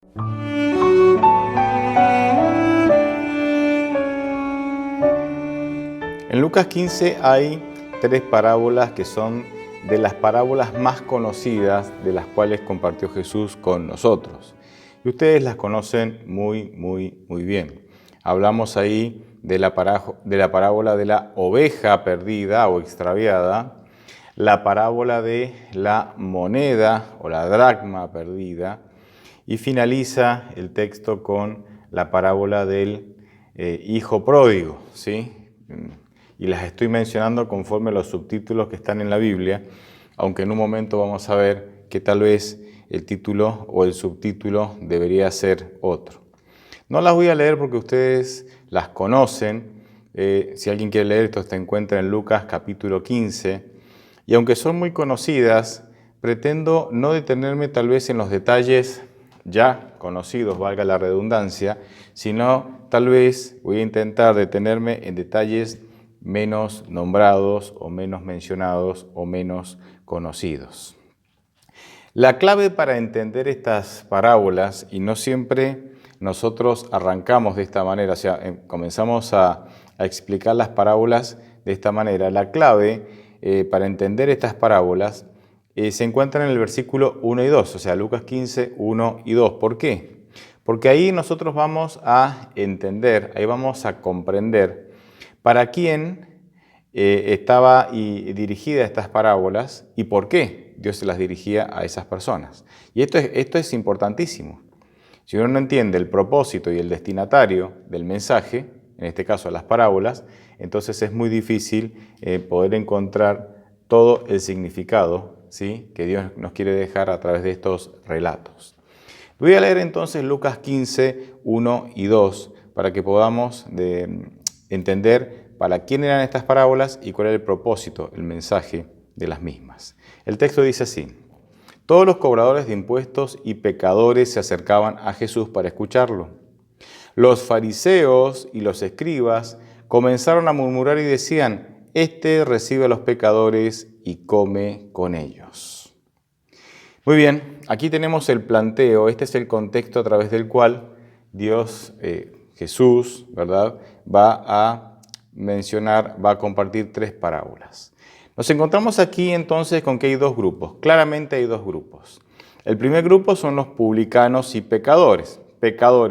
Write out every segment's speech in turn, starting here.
En Lucas 15 hay tres parábolas que son de las parábolas más conocidas de las cuales compartió Jesús con nosotros. Y ustedes las conocen muy bien. Hablamos ahí de la parábola de la oveja perdida o extraviada, la parábola de la moneda o la dracma perdida, y finaliza el texto con la parábola del hijo pródigo, ¿sí? Y las estoy mencionando conforme a los subtítulos que están en la Biblia, aunque en un momento vamos a ver que tal vez el título o el subtítulo debería ser otro. No las voy a leer porque ustedes las conocen. Si alguien quiere leer esto, se encuentra en Lucas capítulo 15. Y aunque son muy conocidas, pretendo no detenerme tal vez en los detalles ya conocidos, valga la redundancia, sino tal vez voy a intentar detenerme en detalles menos nombrados o menos mencionados o menos conocidos. La clave para entender estas parábolas, y no siempre nosotros arrancamos de esta manera, o sea, comenzamos a explicar las parábolas de esta manera, la clave para entender estas parábolas se encuentra en el versículo 1 y 2, o sea, Lucas 15, 1 y 2. ¿Por qué? Porque ahí nosotros vamos a entender, ahí vamos a comprender para quién estaba dirigida estas parábolas y por qué Dios se las dirigía a esas personas. Y esto es importantísimo. Si uno no entiende el propósito y el destinatario del mensaje, en este caso las parábolas, entonces es muy difícil poder encontrar todo el significado, ¿sí?, que Dios nos quiere dejar a través de estos relatos. Voy a leer entonces Lucas 15, 1 y 2 para que podamos entender para quién eran estas parábolas y cuál era el propósito, el mensaje de las mismas. El texto dice así: todos los cobradores de impuestos y pecadores se acercaban a Jesús para escucharlo. Los fariseos y los escribas comenzaron a murmurar y decían: este recibe a los pecadores y come con ellos. Muy bien, aquí tenemos el planteo, este es el contexto a través del cual Dios, Jesús, ¿verdad?, va a compartir tres parábolas. Nos encontramos aquí entonces con que hay dos grupos, claramente hay dos grupos. El primer grupo son los publicanos y pecadores,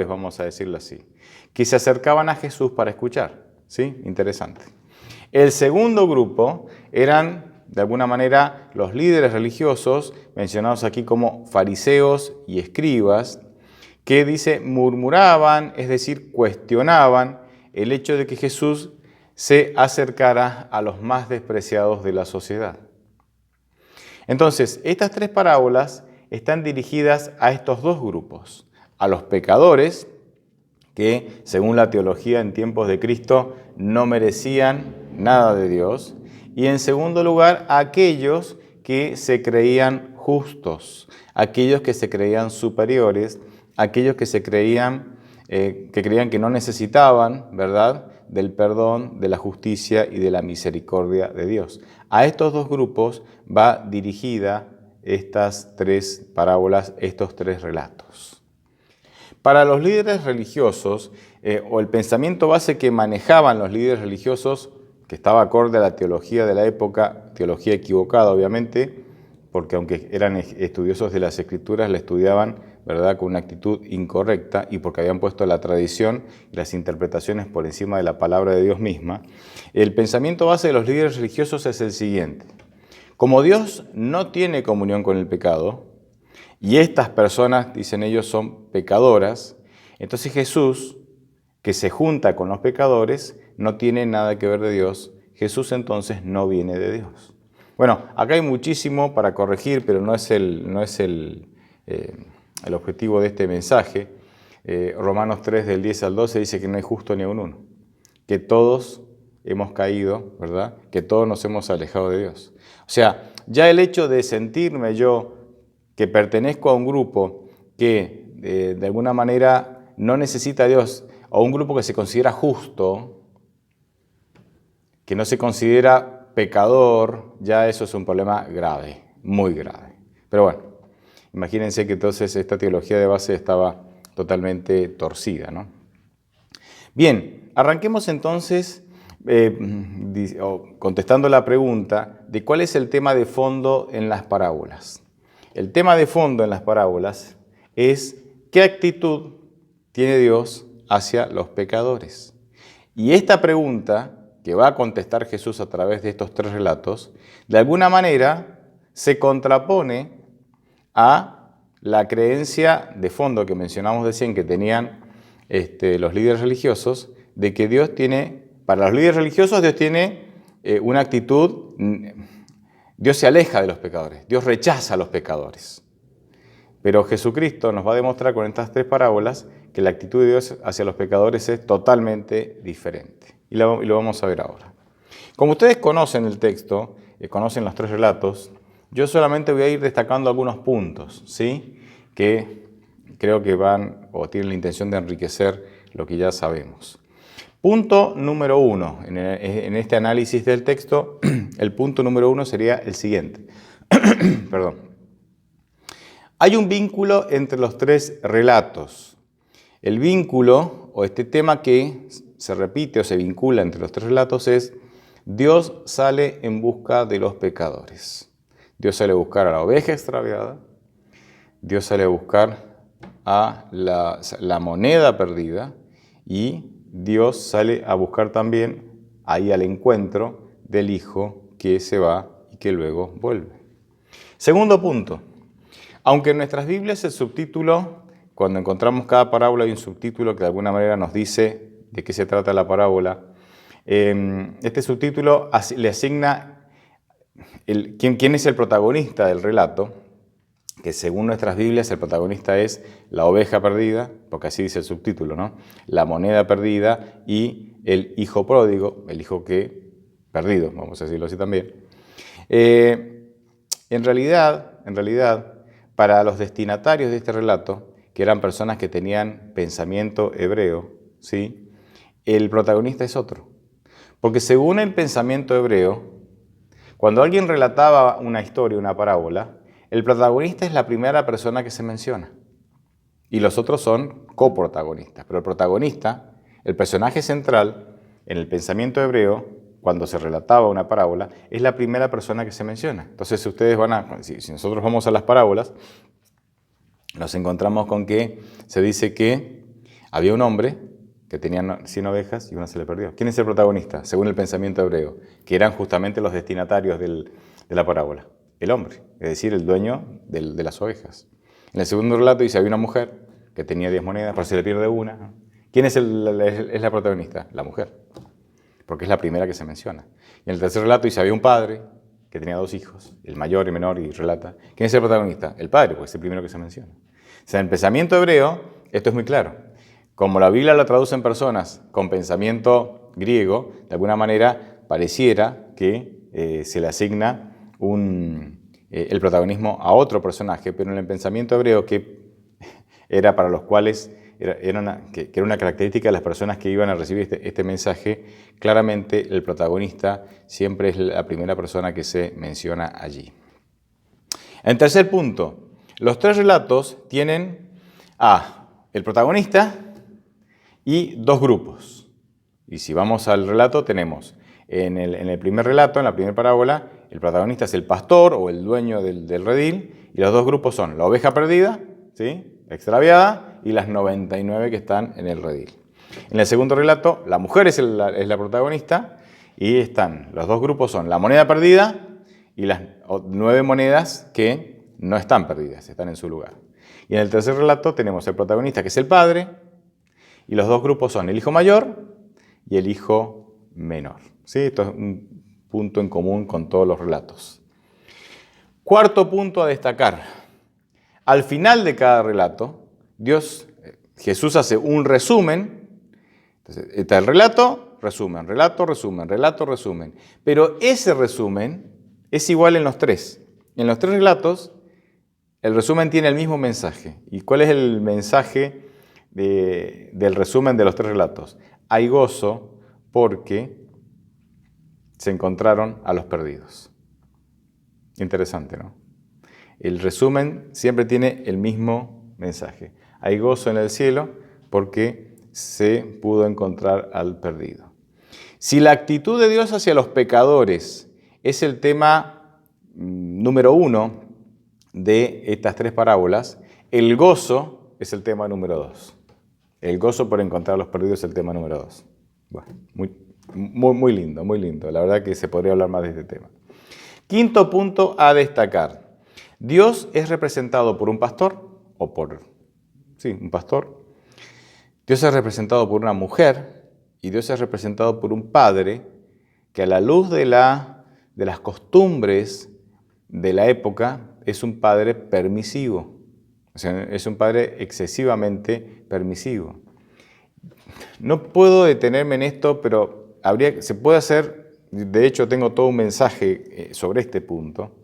vamos a decirlo así, que se acercaban a Jesús para escuchar, ¿sí? Interesante. El segundo grupo eran, de alguna manera, los líderes religiosos, mencionados aquí como fariseos y escribas, que dice murmuraban, es decir, cuestionaban el hecho de que Jesús se acercara a los más despreciados de la sociedad. Entonces, estas tres parábolas están dirigidas a estos dos grupos, a los pecadores, que según la teología en tiempos de Cristo no merecían nada de Dios, y en segundo lugar a aquellos que se creían justos, aquellos que se creían superiores, aquellos que creían que no necesitaban, ¿verdad?, del perdón, de la justicia y de la misericordia de Dios. A estos dos grupos va dirigida estas tres parábolas, estos tres relatos. Para los líderes religiosos, o el pensamiento base que manejaban los líderes religiosos, que estaba acorde a la teología de la época, teología equivocada obviamente, porque aunque eran estudiosos de las Escrituras, la estudiaban, ¿verdad?, con una actitud incorrecta y porque habían puesto la tradición y las interpretaciones por encima de la palabra de Dios misma. El pensamiento base de los líderes religiosos es el siguiente: como Dios no tiene comunión con el pecado, y estas personas, dicen ellos, son pecadoras, entonces Jesús, que se junta con los pecadores, no tiene nada que ver de Dios. Jesús entonces no viene de Dios. Bueno, acá hay muchísimo para corregir, pero no es el objetivo de este mensaje. Romanos 3, del 10 al 12, dice que no hay justo ni aun uno, que todos hemos caído, ¿verdad?, que todos nos hemos alejado de Dios. O sea, ya el hecho de sentirme yo que pertenezco a un grupo que de alguna manera no necesita a Dios, o un grupo que se considera justo, que no se considera pecador, ya eso es un problema grave, muy grave. Pero bueno, Imagínense que entonces esta teología de base estaba totalmente torcida, ¿no? Bien, arranquemos entonces contestando la pregunta de cuál es el tema de fondo en las parábolas. El tema de fondo en las parábolas es qué actitud tiene Dios hacia los pecadores. Y esta pregunta que va a contestar Jesús a través de estos tres relatos, de alguna manera se contrapone a la creencia de fondo que mencionamos recién que tenían los líderes religiosos, de que Dios tiene, para los líderes religiosos Dios tiene una actitud, Dios se aleja de los pecadores, Dios rechaza a los pecadores. Pero Jesucristo nos va a demostrar con estas tres parábolas que la actitud de Dios hacia los pecadores es totalmente diferente. Y lo vamos a ver ahora. Como ustedes conocen el texto, conocen los tres relatos, yo solamente voy a ir destacando algunos puntos, ¿sí? Que creo que van o tienen la intención de enriquecer lo que ya sabemos. Punto número 1, en este análisis del texto, el punto número 1 sería el siguiente. Perdón. Hay un vínculo entre los tres relatos. El vínculo, o este tema que se repite o se vincula entre los tres relatos es Dios sale en busca de los pecadores. Dios sale a buscar a la oveja extraviada, Dios sale a buscar a la moneda perdida y Dios sale a buscar también ahí al encuentro del hijo que se va y que luego vuelve. Segundo punto. Aunque en nuestras Biblias el subtítulo, cuando encontramos cada parábola hay un subtítulo que de alguna manera nos dice de qué se trata la parábola, este subtítulo le asigna quién es el protagonista del relato, que según nuestras Biblias el protagonista es la oveja perdida, porque así dice el subtítulo, ¿no? La moneda perdida y el hijo pródigo, el hijo que perdido, vamos a decirlo así también. En realidad, para los destinatarios de este relato, que eran personas que tenían pensamiento hebreo, ¿sí? El protagonista es otro. Porque según el pensamiento hebreo, cuando alguien relataba una historia, una parábola, el protagonista es la primera persona que se menciona. Y los otros son coprotagonistas. Pero el protagonista, el personaje central, en el pensamiento hebreo, cuando se relataba una parábola, es la primera persona que se menciona. Entonces, si nosotros vamos a las parábolas, nos encontramos con que se dice que había un hombre que tenía 100 ovejas y una se le perdió. ¿Quién es el protagonista? Según el pensamiento hebreo, que eran justamente los destinatarios de la parábola. El hombre, es decir, el dueño de las ovejas. En el segundo relato dice, había una mujer que tenía 10 monedas, pero se le pierde una. ¿Quién es la protagonista? La mujer, porque es la primera que se menciona. Y en el tercer relato dice, había un padre que tenía 2 hijos, el mayor y menor, y relata. ¿Quién es el protagonista? El padre, porque es el primero que se menciona. O sea, en el pensamiento hebreo, esto es muy claro. Como la Biblia la traducen personas con pensamiento griego, de alguna manera pareciera que se le asigna el protagonismo a otro personaje, pero en el pensamiento hebreo, que era para los cuales era una característica de las personas que iban a recibir este mensaje, claramente el protagonista siempre es la primera persona que se menciona allí. En tercer punto, los tres relatos tienen el protagonista y 2 grupos. Y si vamos al relato, tenemos en el primer relato, en la primera parábola, el protagonista es el pastor o el dueño del redil, y los 2 grupos son la oveja perdida, ¿sí?, extraviada, y las 99 que están en el redil. En el segundo relato, la mujer es la protagonista, y los 2 grupos son la moneda perdida y las 9 monedas que no están perdidas, están en su lugar. Y en el tercer relato tenemos el protagonista, que es el padre, y los 2 grupos son el hijo mayor y el hijo menor. ¿Sí? Esto es un punto en común con todos los relatos. Cuarto punto a destacar. Al final de cada relato, Jesús hace un resumen. Entonces, está el relato, resumen, relato, resumen, relato, resumen. Pero ese resumen es igual en los 3. En los 3 relatos, el resumen tiene el mismo mensaje. ¿Y cuál es el mensaje del resumen de los 3 relatos? Hay gozo porque se encontraron a los perdidos. Interesante, ¿no? el resumen siempre tiene el mismo mensaje. Hay gozo en el cielo porque se pudo encontrar al perdido. Si la actitud de Dios hacia los pecadores es el tema número 1 de estas 3 parábolas, el gozo es el tema número 2. El gozo por encontrar a los perdidos es el tema número 2. Bueno, muy lindo, muy lindo. La verdad que se podría hablar más de este tema. Quinto punto a destacar. Dios es representado por un pastor, un pastor. Dios es representado por una mujer y Dios es representado por un padre que a la luz de las costumbres de la época es un padre permisivo. O sea, es un padre excesivamente permisivo. No puedo detenerme en esto, pero se puede hacer, de hecho tengo todo un mensaje sobre este punto,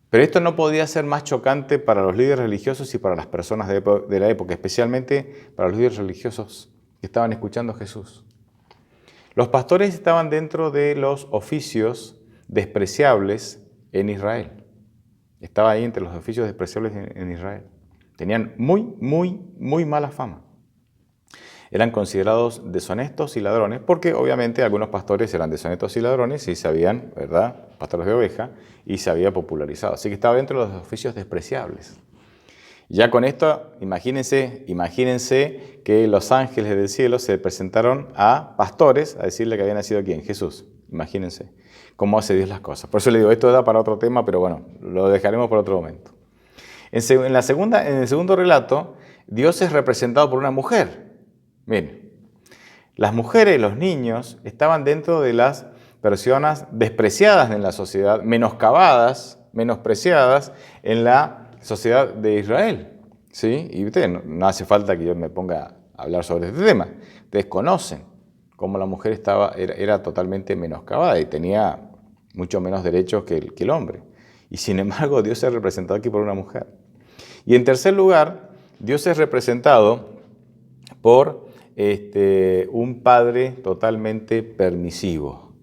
pero esto no podía ser más chocante para los líderes religiosos y para las personas de la época, especialmente para los líderes religiosos que estaban escuchando a Jesús. Los pastores estaban dentro de los oficios despreciables en Israel. Estaba ahí entre los oficios despreciables en Israel. Tenían muy mala fama. Eran considerados deshonestos y ladrones, porque obviamente algunos pastores eran deshonestos y ladrones y se habían, ¿verdad?, pastores de oveja, y se había popularizado. Así que estaba dentro de los oficios despreciables. Ya con esto, imagínense que los ángeles del cielo se presentaron a pastores a decirle que había nacido ¿quién? Jesús. Imagínense cómo hace Dios las cosas. Por eso le digo, esto da para otro tema, pero bueno, lo dejaremos para otro momento. En el segundo relato, Dios es representado por una mujer. Miren, las mujeres, los niños, estaban dentro de las personas despreciadas en la sociedad, menoscabadas, menospreciadas en la sociedad de Israel. ¿Sí? Y ustedes, no hace falta que yo me ponga a hablar sobre este tema. Ustedes conocen cómo la mujer era totalmente menoscabada y tenía mucho menos derechos que el hombre. Y sin embargo, Dios es representado aquí por una mujer. Y en tercer lugar, Dios es representado por un padre totalmente permisivo.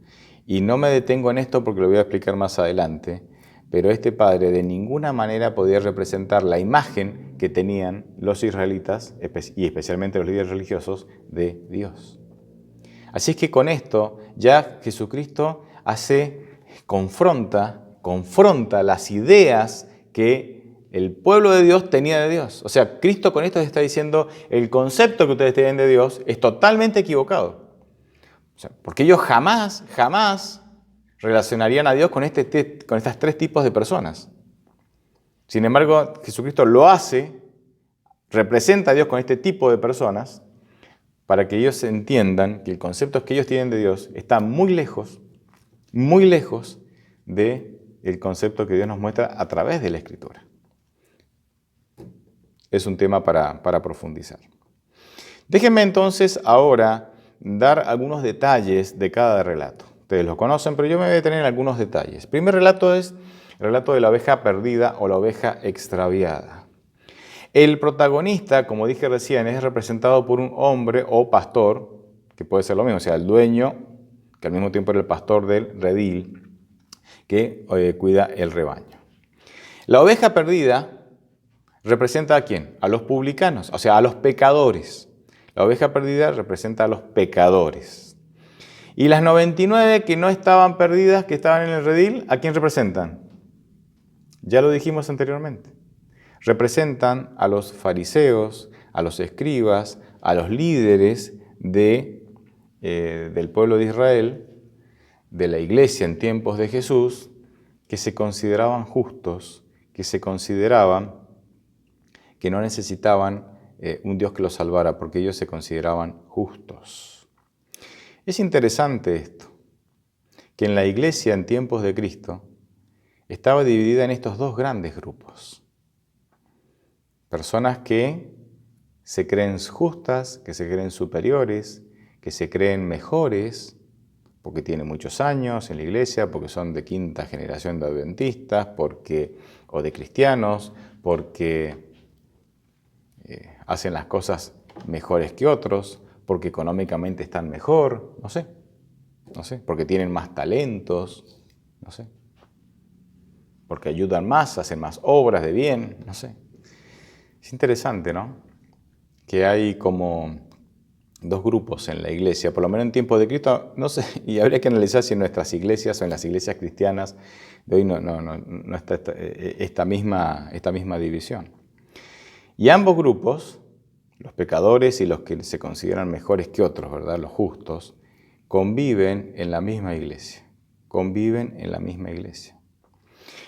Y no me detengo en esto porque lo voy a explicar más adelante, pero este padre de ninguna manera podía representar la imagen que tenían los israelitas, y especialmente los líderes religiosos, de Dios. Así es que con esto ya Jesucristo confronta las ideas que el pueblo de Dios tenía de Dios. O sea, Cristo con esto está diciendo, el concepto que ustedes tienen de Dios es totalmente equivocado. O sea, porque ellos jamás relacionarían a Dios con estas 3 tipos de personas. Sin embargo, Jesucristo lo hace, representa a Dios con este tipo de personas, para que ellos entiendan que el concepto que ellos tienen de Dios está muy lejos del concepto que Dios nos muestra a través de la Escritura. Es un tema para profundizar. Déjenme entonces ahora dar algunos detalles de cada relato. Ustedes lo conocen, pero yo me voy a detener en algunos detalles. El primer relato es el relato de la oveja perdida o la oveja extraviada. El protagonista, como dije recién, es representado por un hombre o pastor, que puede ser lo mismo, o sea, el dueño, que al mismo tiempo era el pastor del redil, que cuida el rebaño. La oveja perdida representa ¿a quién? A los publicanos, o sea, a los pecadores. La oveja perdida representa a los pecadores. Y las 99 que no estaban perdidas, que estaban en el redil, ¿a quién representan? Ya lo dijimos anteriormente. Representan a los fariseos, a los escribas, a los líderes del pueblo de Israel, de la iglesia en tiempos de Jesús, que se consideraban justos, que se consideraban que no necesitaban un Dios que los salvara, porque ellos se consideraban justos. Es interesante esto, que en la iglesia en tiempos de Cristo estaba dividida en estos 2 grandes grupos. Personas que se creen justas, que se creen superiores, que se creen mejores, porque tienen muchos años en la iglesia, porque son de 5ª generación de adventistas, o de cristianos, porque hacen las cosas mejores que otros, porque económicamente están mejor, no sé, porque tienen más talentos, no sé. porque ayudan más, hacen más obras de bien, no sé. Es interesante, ¿no? Que hay como dos grupos en la iglesia, por lo menos en tiempos de Cristo, no sé, y habría que analizar si en nuestras iglesias o en las iglesias cristianas de hoy no está esta misma división. Y ambos grupos, los pecadores y los que se consideran mejores que otros, ¿verdad? Los justos, conviven en la misma iglesia. Conviven en la misma iglesia.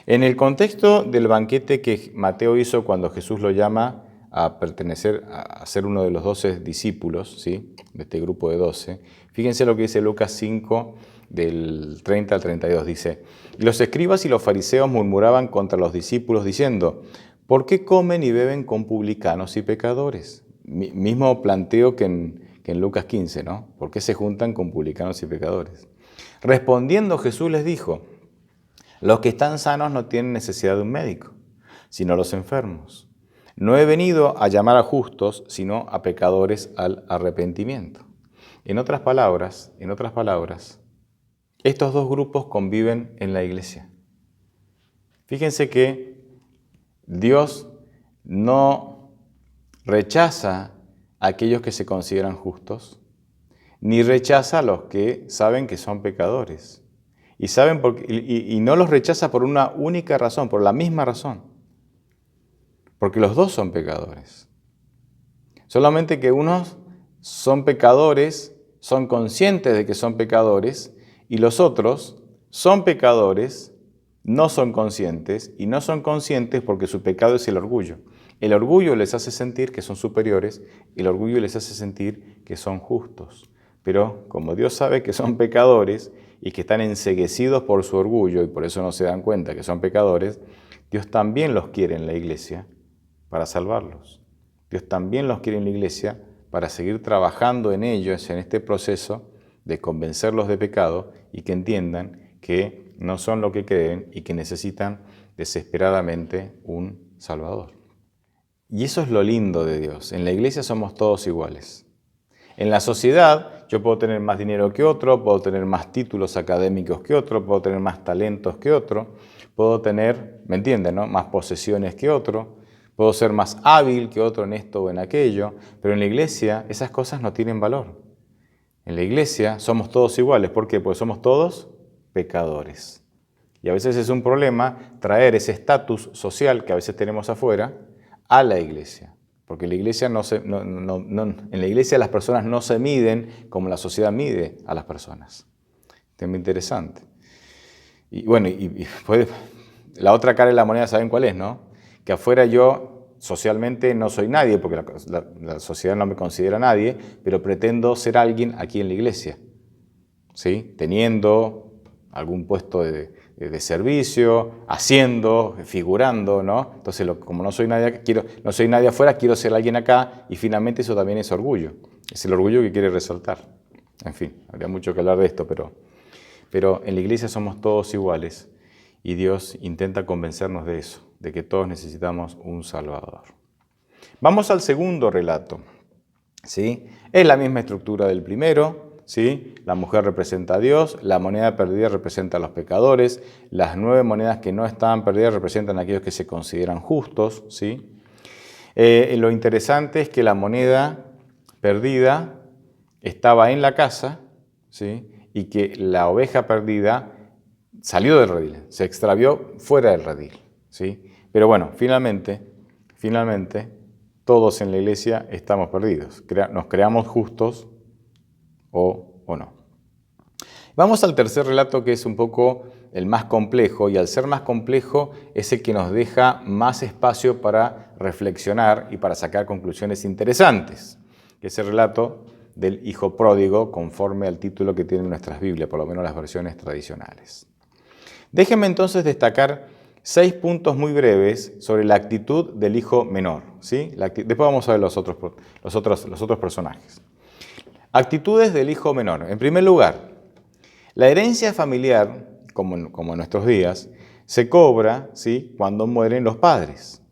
En el contexto del banquete que Mateo hizo cuando Jesús lo llama a pertenecer, a ser uno de los 12 discípulos, ¿sí? De este grupo de 12, fíjense lo que dice Lucas 5, del 30 al 32, dice: los escribas y los fariseos murmuraban contra los discípulos diciendo: ¿por qué comen y beben con publicanos y pecadores? Mismo planteo que en Lucas 15, ¿no? ¿Por qué se juntan con publicanos y pecadores? Respondiendo Jesús les dijo: los que están sanos no tienen necesidad de un médico, sino los enfermos. No he venido a llamar a justos, sino a pecadores al arrepentimiento. En otras palabras, estos dos grupos conviven en la iglesia. Fíjense que Dios no rechaza a aquellos que se consideran justos, ni rechaza a los que saben que son pecadores. Y no los rechaza por una única razón, por la misma razón. Porque los dos son pecadores. Solamente que unos son pecadores, son conscientes de que son pecadores, y los otros son pecadores, no son conscientes, y no son conscientes porque su pecado es el orgullo. El orgullo les hace sentir que son superiores, y el orgullo les hace sentir que son justos. Pero como Dios sabe que son pecadores y que están enceguecidos por su orgullo, y por eso no se dan cuenta que son pecadores, Dios también los quiere en la iglesia para salvarlos. Dios también los quiere en la iglesia para seguir trabajando en ellos, en este proceso de convencerlos de pecado y que entiendan que no son lo que creen y que necesitan desesperadamente un Salvador. Y eso es lo lindo de Dios. En la iglesia somos todos iguales. En la sociedad yo puedo tener más dinero que otro, puedo tener más títulos académicos que otro, puedo tener más talentos que otro, puedo tener, ¿me entienden, no?, más posesiones que otro, puedo ser más hábil que otro en esto o en aquello, pero en la iglesia esas cosas no tienen valor. En la iglesia somos todos iguales. ¿Por qué? Porque somos todos pecadores. Y a veces es un problema traer ese estatus social que a veces tenemos afuera a la iglesia. Porque en la iglesia, en la iglesia las personas no se miden como la sociedad mide a las personas. Es muy interesante. Y bueno, la otra cara de la moneda, ¿saben cuál es, no? Que afuera yo socialmente no soy nadie, porque la sociedad no me considera nadie, pero pretendo ser alguien aquí en la iglesia, ¿sí? Teniendo algún puesto de servicio, haciendo, figurando, ¿no? Entonces, como no soy nadie afuera, quiero ser alguien acá, y finalmente eso también es orgullo. Es el orgullo que quiere resaltar. En fin, habría mucho que hablar de esto, pero en la iglesia somos todos iguales y Dios intenta convencernos de eso, de que todos necesitamos un Salvador. Vamos al segundo relato, ¿sí? Es la misma estructura del primero, ¿sí? La mujer representa a Dios, la moneda perdida representa a los pecadores, las 9 monedas que no estaban perdidas representan a aquellos que se consideran justos, ¿sí? Lo interesante es que la moneda perdida estaba en la casa, ¿sí? Y que la oveja perdida salió del redil, se extravió fuera del redil, ¿sí? Pero bueno, finalmente, todos en la iglesia estamos perdidos. Nos creamos justos o no. Vamos al tercer relato, que es un poco el más complejo, y al ser más complejo es el que nos deja más espacio para reflexionar y para sacar conclusiones interesantes, que es el relato del hijo pródigo, conforme al título que tienen nuestras Biblias, por lo menos las versiones tradicionales. Déjenme entonces destacar 6 puntos muy breves sobre la actitud del hijo menor, ¿sí? Después vamos a ver los otros personajes. Actitudes del hijo menor. En primer lugar, la herencia familiar, como en nuestros días, se cobra, ¿sí?, cuando mueren los padres.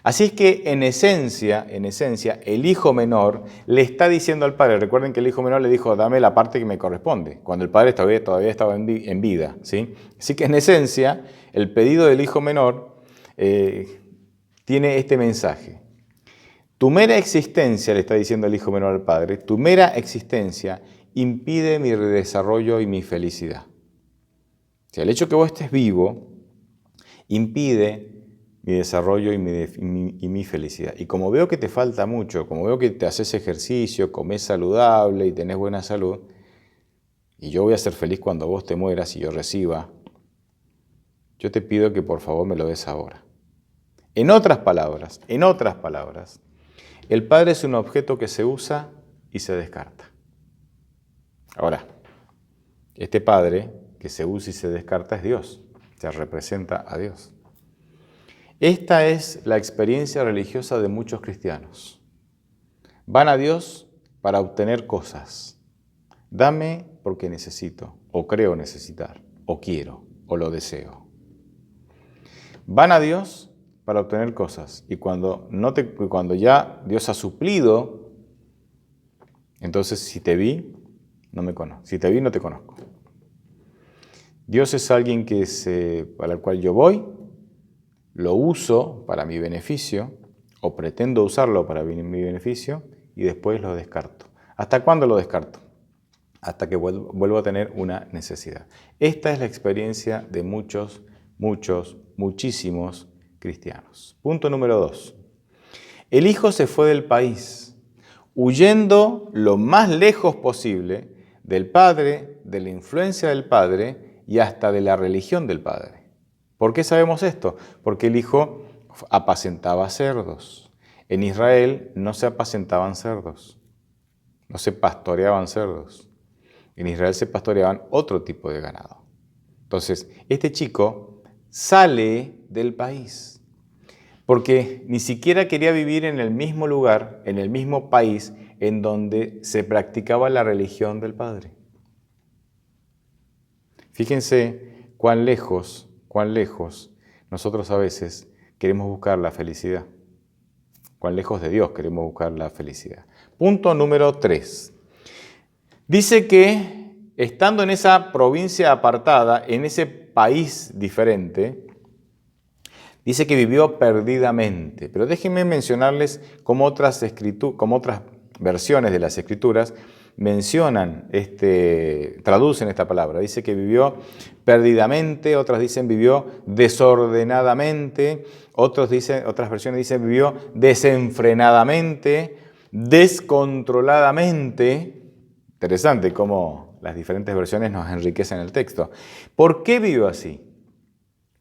Así es que en esencia, el hijo menor le está diciendo al padre, recuerden que el hijo menor le dijo, dame la parte que me corresponde, cuando el padre todavía estaba en vida, ¿sí? Así que en esencia, el pedido del hijo menor tiene este mensaje. Tu mera existencia, le está diciendo el hijo menor al padre, tu mera existencia impide mi desarrollo y mi felicidad. O sea, el hecho que vos estés vivo impide mi desarrollo y mi felicidad. Y como veo que te falta mucho, como veo que te haces ejercicio, comes saludable y tenés buena salud, y yo voy a ser feliz cuando vos te mueras y yo reciba, yo te pido que por favor me lo des ahora. En otras palabras, el padre es un objeto que se usa y se descarta. Ahora, este padre que se usa y se descarta es Dios, se representa a Dios. Esta es la experiencia religiosa de muchos cristianos. Van a Dios para obtener cosas. Dame porque necesito, o creo necesitar, o quiero, o lo deseo. Van a Dios para obtener cosas y cuando ya Dios ha suplido, entonces si te vi, no me conozco. Si te vi, no te conozco. Dios es alguien para el cual yo voy, lo uso para mi beneficio o pretendo usarlo para mi beneficio y después lo descarto. ¿Hasta cuándo lo descarto? Hasta que vuelvo a tener una necesidad. Esta es la experiencia de muchísimos cristianos. Punto número 2. El hijo se fue del país, huyendo lo más lejos posible del padre, de la influencia del padre y hasta de la religión del padre. ¿Por qué sabemos esto? Porque el hijo apacentaba cerdos. En Israel no se apacentaban cerdos, no se pastoreaban cerdos. En Israel se pastoreaban otro tipo de ganado. Entonces, este chico sale del país porque ni siquiera quería vivir en el mismo lugar, en el mismo país en donde se practicaba la religión del padre. Fíjense cuán lejos nosotros a veces queremos buscar la felicidad. Cuán lejos de Dios queremos buscar la felicidad. Punto número 3. Dice que estando en esa provincia apartada, en ese país diferente, dice que vivió perdidamente. Pero déjenme mencionarles cómo otras versiones de las Escrituras traducen esta palabra. Dice que vivió perdidamente, otras dicen vivió desordenadamente, otras versiones dicen vivió desenfrenadamente, descontroladamente. Interesante cómo las diferentes versiones nos enriquecen el texto. ¿Por qué vivió así?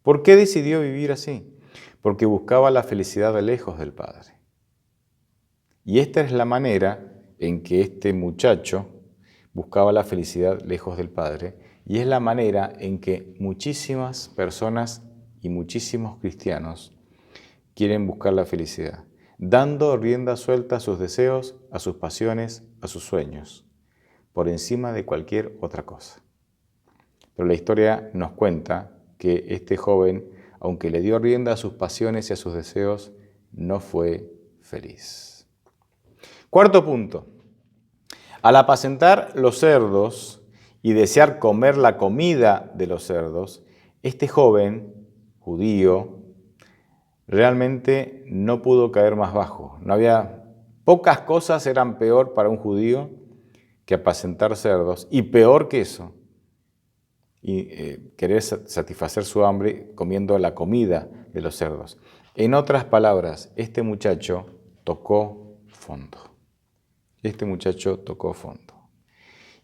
¿Por qué decidió vivir así? Porque buscaba la felicidad lejos del Padre. Y esta es la manera en que este muchacho buscaba la felicidad lejos del Padre, y es la manera en que muchísimas personas y muchísimos cristianos quieren buscar la felicidad, dando rienda suelta a sus deseos, a sus pasiones, a sus sueños, por encima de cualquier otra cosa. Pero la historia nos cuenta que este joven, aunque le dio rienda a sus pasiones y a sus deseos, no fue feliz. Cuarto punto. Al apacentar los cerdos y desear comer la comida de los cerdos, este joven judío realmente no pudo caer más bajo. Pocas cosas eran peor para un judío que apacentar cerdos, y peor que eso, querer satisfacer su hambre comiendo la comida de los cerdos. En otras palabras, este muchacho tocó fondo.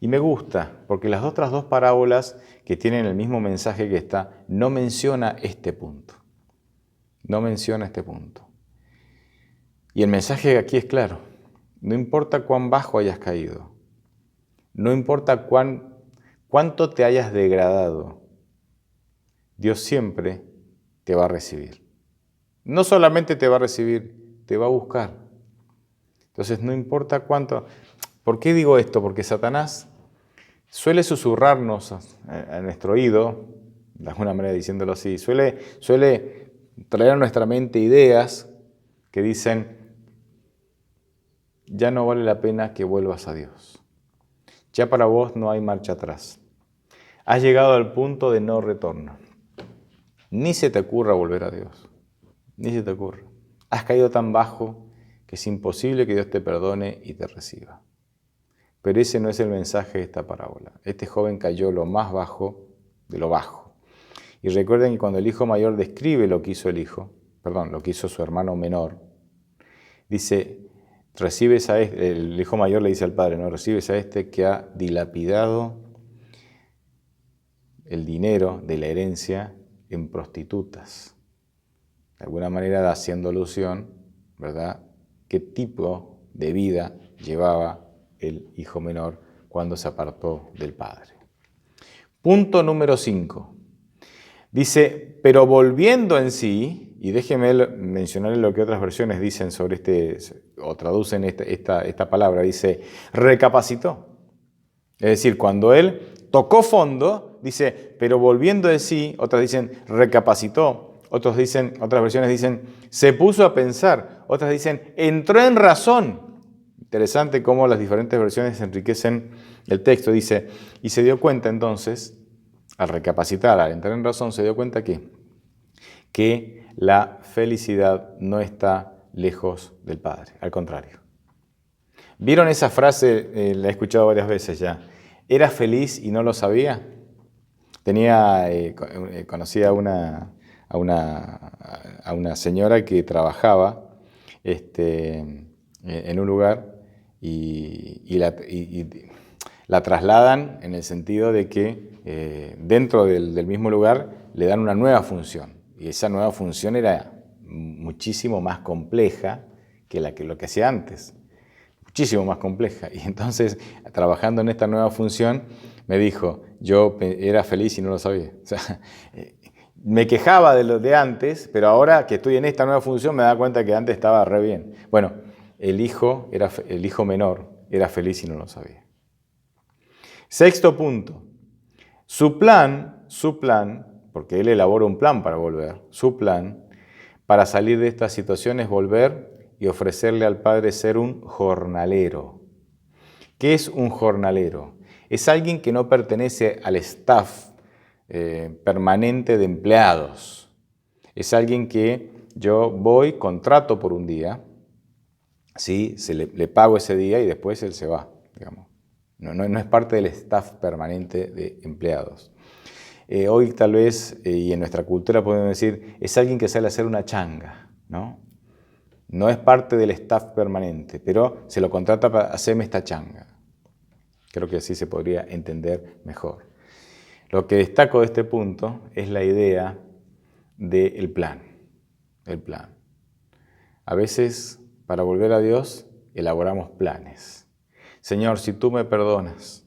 Y me gusta, porque las otras dos parábolas que tienen el mismo mensaje que esta, no menciona este punto. Y el mensaje aquí es claro. No importa cuán bajo hayas caído, no importa cuánto te hayas degradado, Dios siempre te va a recibir. No solamente te va a recibir, te va a buscar. Entonces no importa cuánto. ¿Por qué digo esto? Porque Satanás suele susurrarnos a nuestro oído, de alguna manera diciéndolo así, suele traer a nuestra mente ideas que dicen, ya no vale la pena que vuelvas a Dios. Ya para vos no hay marcha atrás. Has llegado al punto de no retorno. Ni se te ocurra volver a Dios. Ni se te ocurra. Has caído tan bajo que es imposible que Dios te perdone y te reciba. Pero ese no es el mensaje de esta parábola. Este joven cayó lo más bajo de lo bajo. Y recuerden que cuando el hijo mayor describe lo que hizo lo que hizo su hermano menor, dice, recibes a este, el hijo mayor le dice al padre, no, recibes a este que ha dilapidado el dinero de la herencia en prostitutas. De alguna manera haciendo alusión, ¿verdad?, qué tipo de vida llevaba el hijo menor cuando se apartó del padre. Punto número 5. Dice, pero volviendo en sí, y déjeme mencionarle lo que otras versiones dicen sobre o traducen esta palabra, dice, recapacitó. Es decir, cuando él tocó fondo, dice, pero volviendo en sí, otras dicen, recapacitó. Otras versiones dicen, se puso a pensar. Otras dicen, entró en razón. Interesante cómo las diferentes versiones enriquecen el texto. Dice, y se dio cuenta entonces, al recapacitar, al entrar en razón, se dio cuenta que la felicidad no está lejos del Padre. Al contrario. ¿Vieron esa frase? La he escuchado varias veces ya. ¿Era feliz y no lo sabía? Conocía a una señora que trabajaba en un lugar y la trasladan en el sentido de que dentro del mismo lugar le dan una nueva función. Y esa nueva función era muchísimo más compleja que lo que hacía antes. Muchísimo más compleja. Y entonces, trabajando en esta nueva función, me dijo, yo era feliz y no lo sabía. O sea, me quejaba de lo de antes, pero ahora que estoy en esta nueva función me da cuenta que antes estaba re bien. Bueno, el hijo menor era feliz y no lo sabía. Sexto punto. Su plan, porque él elabora un plan para volver, su plan para salir de esta situación es volver y ofrecerle al Padre ser un jornalero. ¿Qué es un jornalero? Es alguien que no pertenece al staff permanente de empleados. Es alguien que yo voy, contrato por un día, ¿sí? Le pago ese día y después él se va, digamos. No es parte del staff permanente de empleados. Hoy tal vez, y en nuestra cultura podemos decir, es alguien que sale a hacer una changa, ¿no? No es parte del staff permanente, pero se lo contrata para hacerme esta changa. Creo que así se podría entender mejor. Lo que destaco de este punto es la idea del plan. El plan. A veces, para volver a Dios, elaboramos planes. Señor, si tú me perdonas,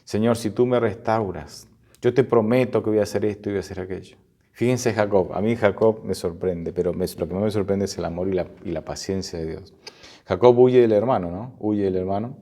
Señor, si tú me restauras, yo te prometo que voy a hacer esto y voy a hacer aquello. Fíjense Jacob, a mí Jacob me sorprende, pero lo que más me sorprende es el amor y la paciencia de Dios. Jacob huye del hermano, ¿no? Huye del hermano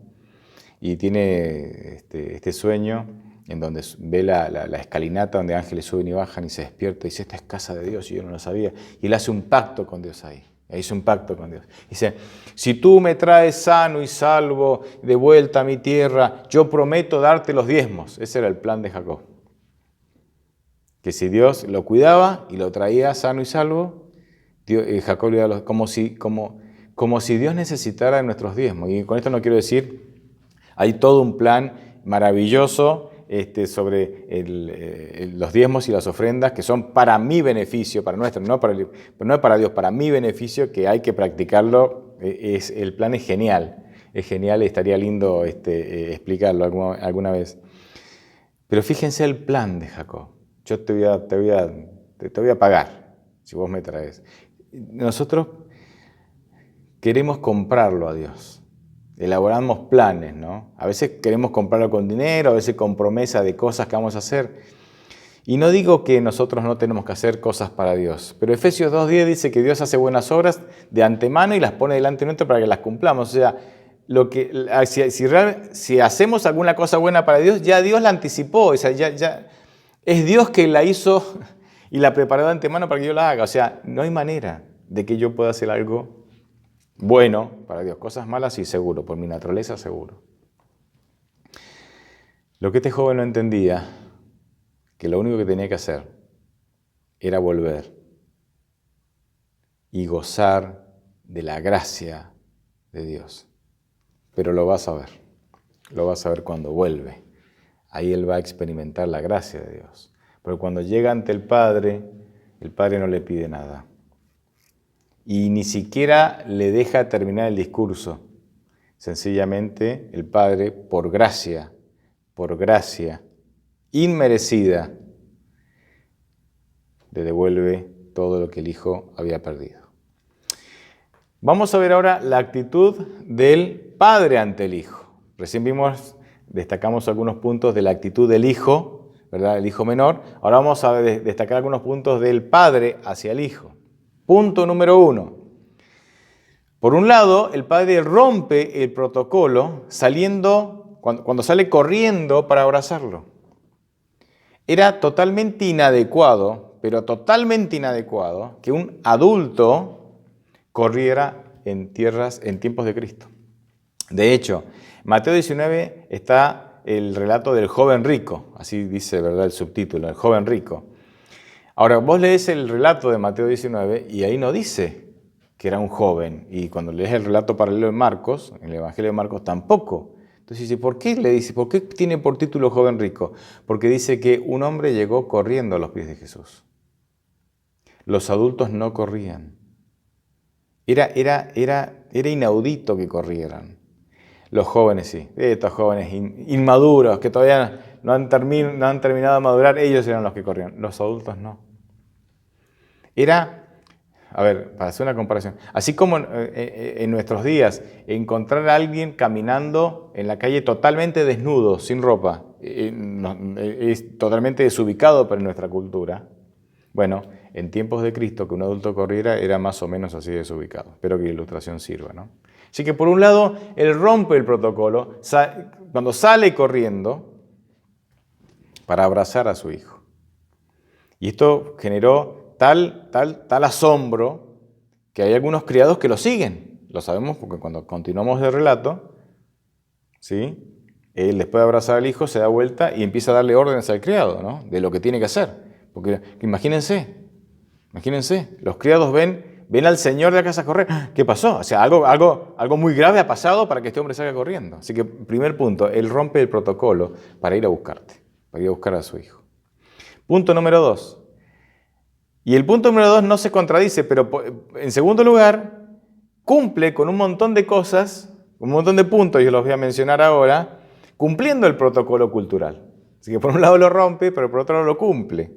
y tiene este sueño en donde ve la escalinata donde ángeles suben y bajan y se despierta y dice, esta es casa de Dios y yo no lo sabía. Y él hace un pacto con Dios ahí. Hizo un pacto con Dios. Dice, si tú me traes sano y salvo de vuelta a mi tierra, yo prometo darte los diezmos. Ese era el plan de Jacob. Que si Dios lo cuidaba y lo traía sano y salvo, Jacob le daba como si Dios necesitara de nuestros diezmos. Y con esto no quiero decir, hay todo un plan maravilloso sobre los diezmos y las ofrendas que son para mi beneficio, para nuestro, no para Dios, para mi beneficio, que hay que practicarlo. El plan es genial, estaría lindo explicarlo alguna vez. Pero fíjense el plan de Jacob. Yo te voy a pagar si vos me traes. Nosotros queremos comprarlo a Dios. Elaboramos planes, ¿no? A veces queremos comprarlo con dinero, a veces con promesa de cosas que vamos a hacer. Y no digo que nosotros no tenemos que hacer cosas para Dios, pero Efesios 2:10 dice que Dios hace buenas obras de antemano y las pone delante nuestro para que las cumplamos. O sea, si hacemos alguna cosa buena para Dios, ya Dios la anticipó. O sea, ya es Dios que la hizo y la preparó de antemano para que yo la haga. O sea, no hay manera de que yo pueda hacer algo bueno para Dios. Cosas malas sí, seguro, por mi naturaleza seguro. Lo que este joven no entendía, que lo único que tenía que hacer era volver y gozar de la gracia de Dios. Pero lo vas a ver cuando vuelve. Ahí él va a experimentar la gracia de Dios. Pero cuando llega ante el Padre no le pide nada. Y ni siquiera le deja terminar el discurso. Sencillamente el Padre, por gracia inmerecida, le devuelve todo lo que el Hijo había perdido. Vamos a ver ahora la actitud del Padre ante el Hijo. Recién destacamos algunos puntos de la actitud del Hijo, ¿verdad? El Hijo menor. Ahora vamos a destacar algunos puntos del Padre hacia el Hijo. Punto número 1. Por un lado, el Padre rompe el protocolo cuando sale corriendo para abrazarlo. Era totalmente inadecuado, que un adulto corriera en tiempos de Cristo. De hecho, en Mateo 19 está el relato del joven rico, así dice, ¿verdad?, el subtítulo, el joven rico. Ahora, vos lees el relato de Mateo 19 y ahí no dice que era un joven, y cuando lees el relato paralelo de Marcos, en el Evangelio de Marcos tampoco. Entonces dice, ¿por qué tiene por título joven rico? Porque dice que un hombre llegó corriendo a los pies de Jesús. Los adultos no corrían. Era inaudito que corrieran. Los jóvenes sí, estos jóvenes inmaduros que todavía no han terminado de madurar, ellos eran los que corrían. Los adultos no. Para hacer una comparación, así como en nuestros días, encontrar a alguien caminando en la calle totalmente desnudo, sin ropa, es totalmente desubicado para nuestra cultura. Bueno, en tiempos de Cristo, que un adulto corriera era más o menos así desubicado. Espero que la ilustración sirva, ¿no? Así que por un lado, él rompe el protocolo cuando sale corriendo para abrazar a su hijo. Y esto generó tal asombro que hay algunos criados que lo siguen. Lo sabemos porque cuando continuamos el relato, ¿sí?, él después de abrazar al hijo se da vuelta y empieza a darle órdenes al criado, ¿no?, de lo que tiene que hacer. Porque imagínense, los criados ven al señor de la casa correr. ¿Qué pasó? O sea, algo muy grave ha pasado para que este hombre salga corriendo. Así que, primer punto, él rompe el protocolo para ir a buscarte, para ir a buscar a su hijo. Punto número 2. Y el punto número 2 no se contradice, pero en segundo lugar, cumple con un montón de cosas, un montón de puntos, yo los voy a mencionar ahora, cumpliendo el protocolo cultural. Así que por un lado lo rompe, pero por otro lado lo cumple.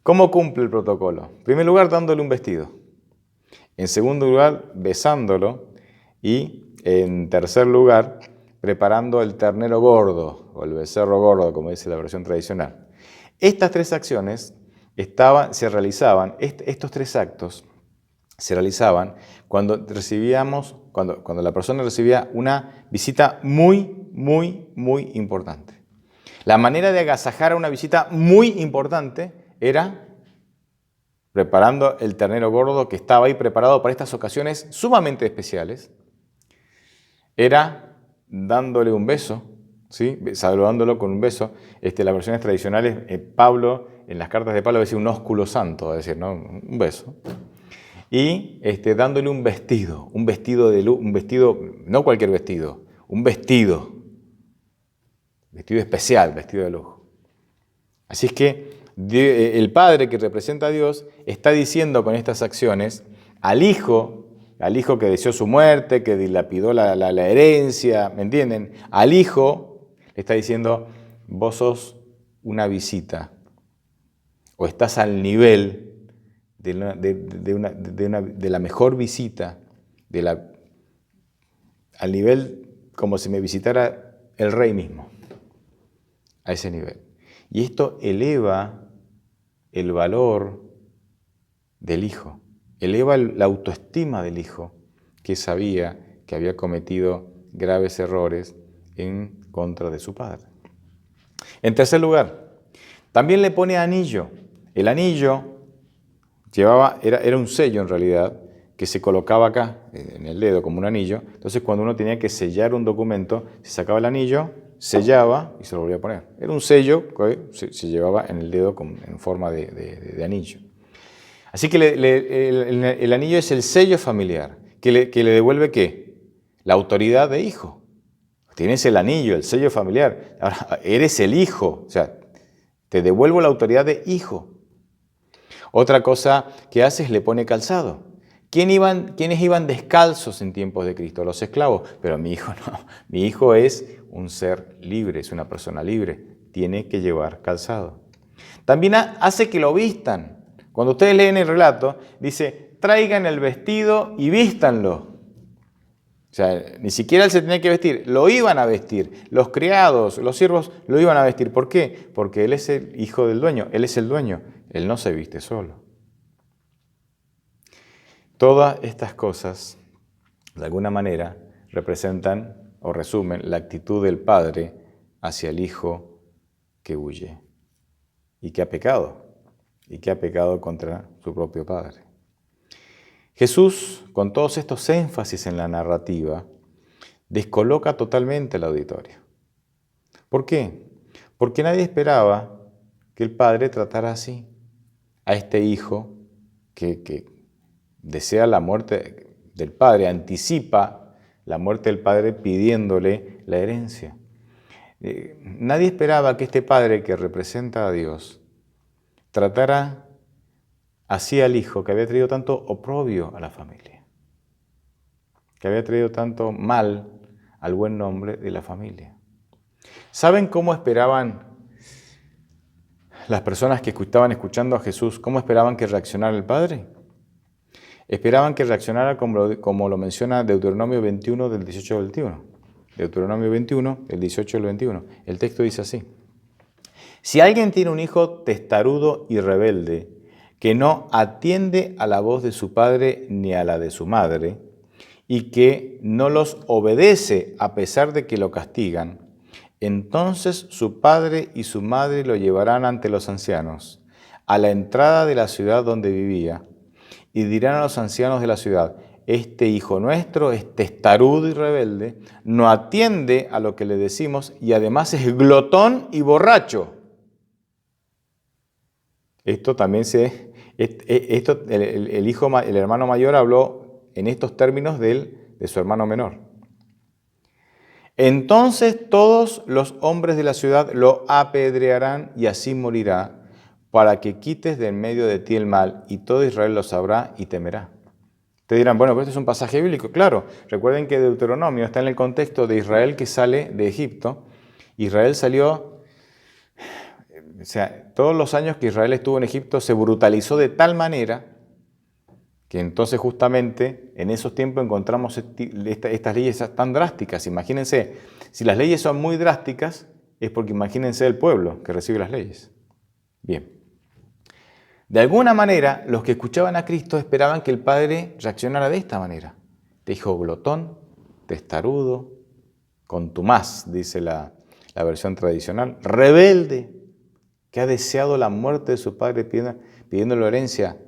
¿Cómo cumple el protocolo? En primer lugar, dándole un vestido. En segundo lugar, besándolo. Y en tercer lugar, preparando el ternero gordo, o el becerro gordo, como dice la versión tradicional. Estas tres acciones estos tres actos se realizaban cuando la persona recibía una visita muy, muy, muy importante. La manera de agasajar a una visita muy importante era preparando el ternero gordo que estaba ahí preparado para estas ocasiones sumamente especiales. Era dándole un beso, ¿sí?, saludándolo con un beso. Las versiones tradicionales, Pablo, en las cartas de Pablo decía un ósculo santo, es decir, ¿no?, un beso. Y dándole un vestido no cualquier vestido, un vestido especial, vestido de lujo. Así es que el Padre, que representa a Dios, está diciendo con estas acciones al Hijo que deseó su muerte, que dilapidó la herencia, ¿me entienden? Al Hijo le está diciendo, vos sos una visita, o estás al nivel de la mejor visita, al nivel como si me visitara el Rey mismo, a ese nivel. Y esto eleva el valor del Hijo, eleva la autoestima del Hijo, que sabía que había cometido graves errores en contra de su Padre. En tercer lugar, también le pone anillo. El anillo era un sello en realidad, que se colocaba acá, en el dedo, como un anillo. Entonces, cuando uno tenía que sellar un documento, se sacaba el anillo, sellaba y se lo volvía a poner. Era un sello que se llevaba en el dedo en forma de anillo. Así que el anillo es el sello familiar, que le devuelve ¿qué? La autoridad de hijo. Tienes el anillo, el sello familiar. Ahora, eres el hijo, o sea, te devuelvo la autoridad de hijo. Otra cosa que hace es le pone calzado. ¿Quiénes iban descalzos en tiempos de Cristo? Los esclavos. Pero mi hijo no. Mi hijo es un ser libre, es una persona libre. Tiene que llevar calzado. También hace que lo vistan. Cuando ustedes leen el relato, dice, traigan el vestido y vístanlo. O sea, ni siquiera él se tenía que vestir, lo iban a vestir. Los criados, los siervos lo iban a vestir. ¿Por qué? Porque él es el hijo del dueño, él es el dueño. Él no se viste solo. Todas estas cosas, de alguna manera, representan o resumen la actitud del padre hacia el hijo que huye y que ha pecado contra su propio padre. Jesús, con todos estos énfasis en la narrativa, descoloca totalmente al auditorio. ¿Por qué? Porque nadie esperaba que el padre tratara así a este hijo que desea la muerte del padre, anticipa la muerte del padre pidiéndole la herencia. Nadie esperaba que este padre que representa a Dios tratara así al hijo que había traído tanto oprobio a la familia, que había traído tanto mal al buen nombre de la familia. ¿Saben cómo esperaban las personas que estaban escuchando a Jesús, cómo esperaban que reaccionara el Padre? Esperaban que reaccionara como lo menciona Deuteronomio 21 del 18 al 21. Deuteronomio 21, el 18 al 21. El texto dice así: si alguien tiene un hijo testarudo y rebelde, que no atiende a la voz de su padre ni a la de su madre, y que no los obedece a pesar de que lo castigan, entonces su padre y su madre lo llevarán ante los ancianos, a la entrada de la ciudad donde vivía, y dirán a los ancianos de la ciudad: este hijo nuestro es testarudo y rebelde, no atiende a lo que le decimos y además es glotón y borracho. Esto también el hermano mayor habló en estos términos de su hermano menor. Entonces todos los hombres de la ciudad lo apedrearán y así morirá, para que quites de en medio de ti el mal, y todo Israel lo sabrá y temerá. Te dirán, bueno, pero este es un pasaje bíblico. Claro, recuerden que Deuteronomio está en el contexto de Israel que sale de Egipto. Israel salió, o sea, todos los años que Israel estuvo en Egipto se brutalizó de tal manera que entonces justamente en esos tiempos encontramos estas leyes tan drásticas. Imagínense, si las leyes son muy drásticas, es porque imagínense el pueblo que recibe las leyes. Bien. De alguna manera, los que escuchaban a Cristo esperaban que el Padre reaccionara de esta manera. Te dijo glotón, testarudo, contumaz, dice la versión tradicional, rebelde, que ha deseado la muerte de su padre pidiendo la herencia,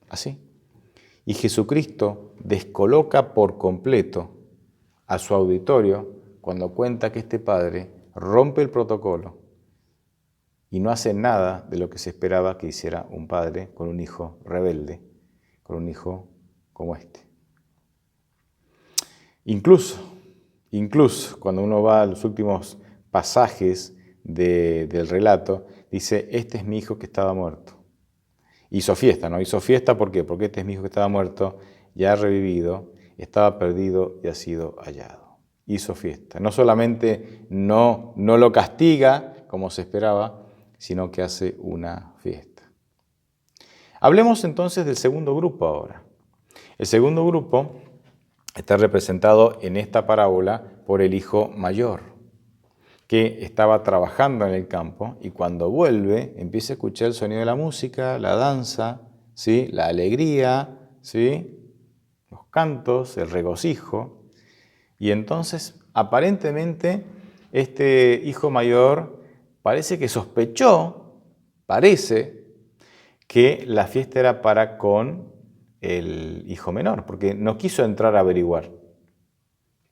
así. Y Jesucristo descoloca por completo a su auditorio cuando cuenta que este padre rompe el protocolo y no hace nada de lo que se esperaba que hiciera un padre con un hijo rebelde, con un hijo como este. Incluso cuando uno va a los últimos pasajes del relato, dice, este es mi hijo que estaba muerto. Hizo fiesta, ¿no? Hizo fiesta, ¿por qué? Porque este es mi hijo que estaba muerto, ya ha revivido, estaba perdido y ha sido hallado. Hizo fiesta. No solamente no lo castiga como se esperaba, sino que hace una fiesta. Hablemos entonces del segundo grupo ahora. El segundo grupo está representado en esta parábola por el hijo mayor, que estaba trabajando en el campo y cuando vuelve empieza a escuchar el sonido de la música, la danza, ¿sí? La alegría, ¿sí? Los cantos, el regocijo. Y entonces, aparentemente, este hijo mayor parece que sospechó, que la fiesta era para con el hijo menor, porque no quiso entrar a averiguar.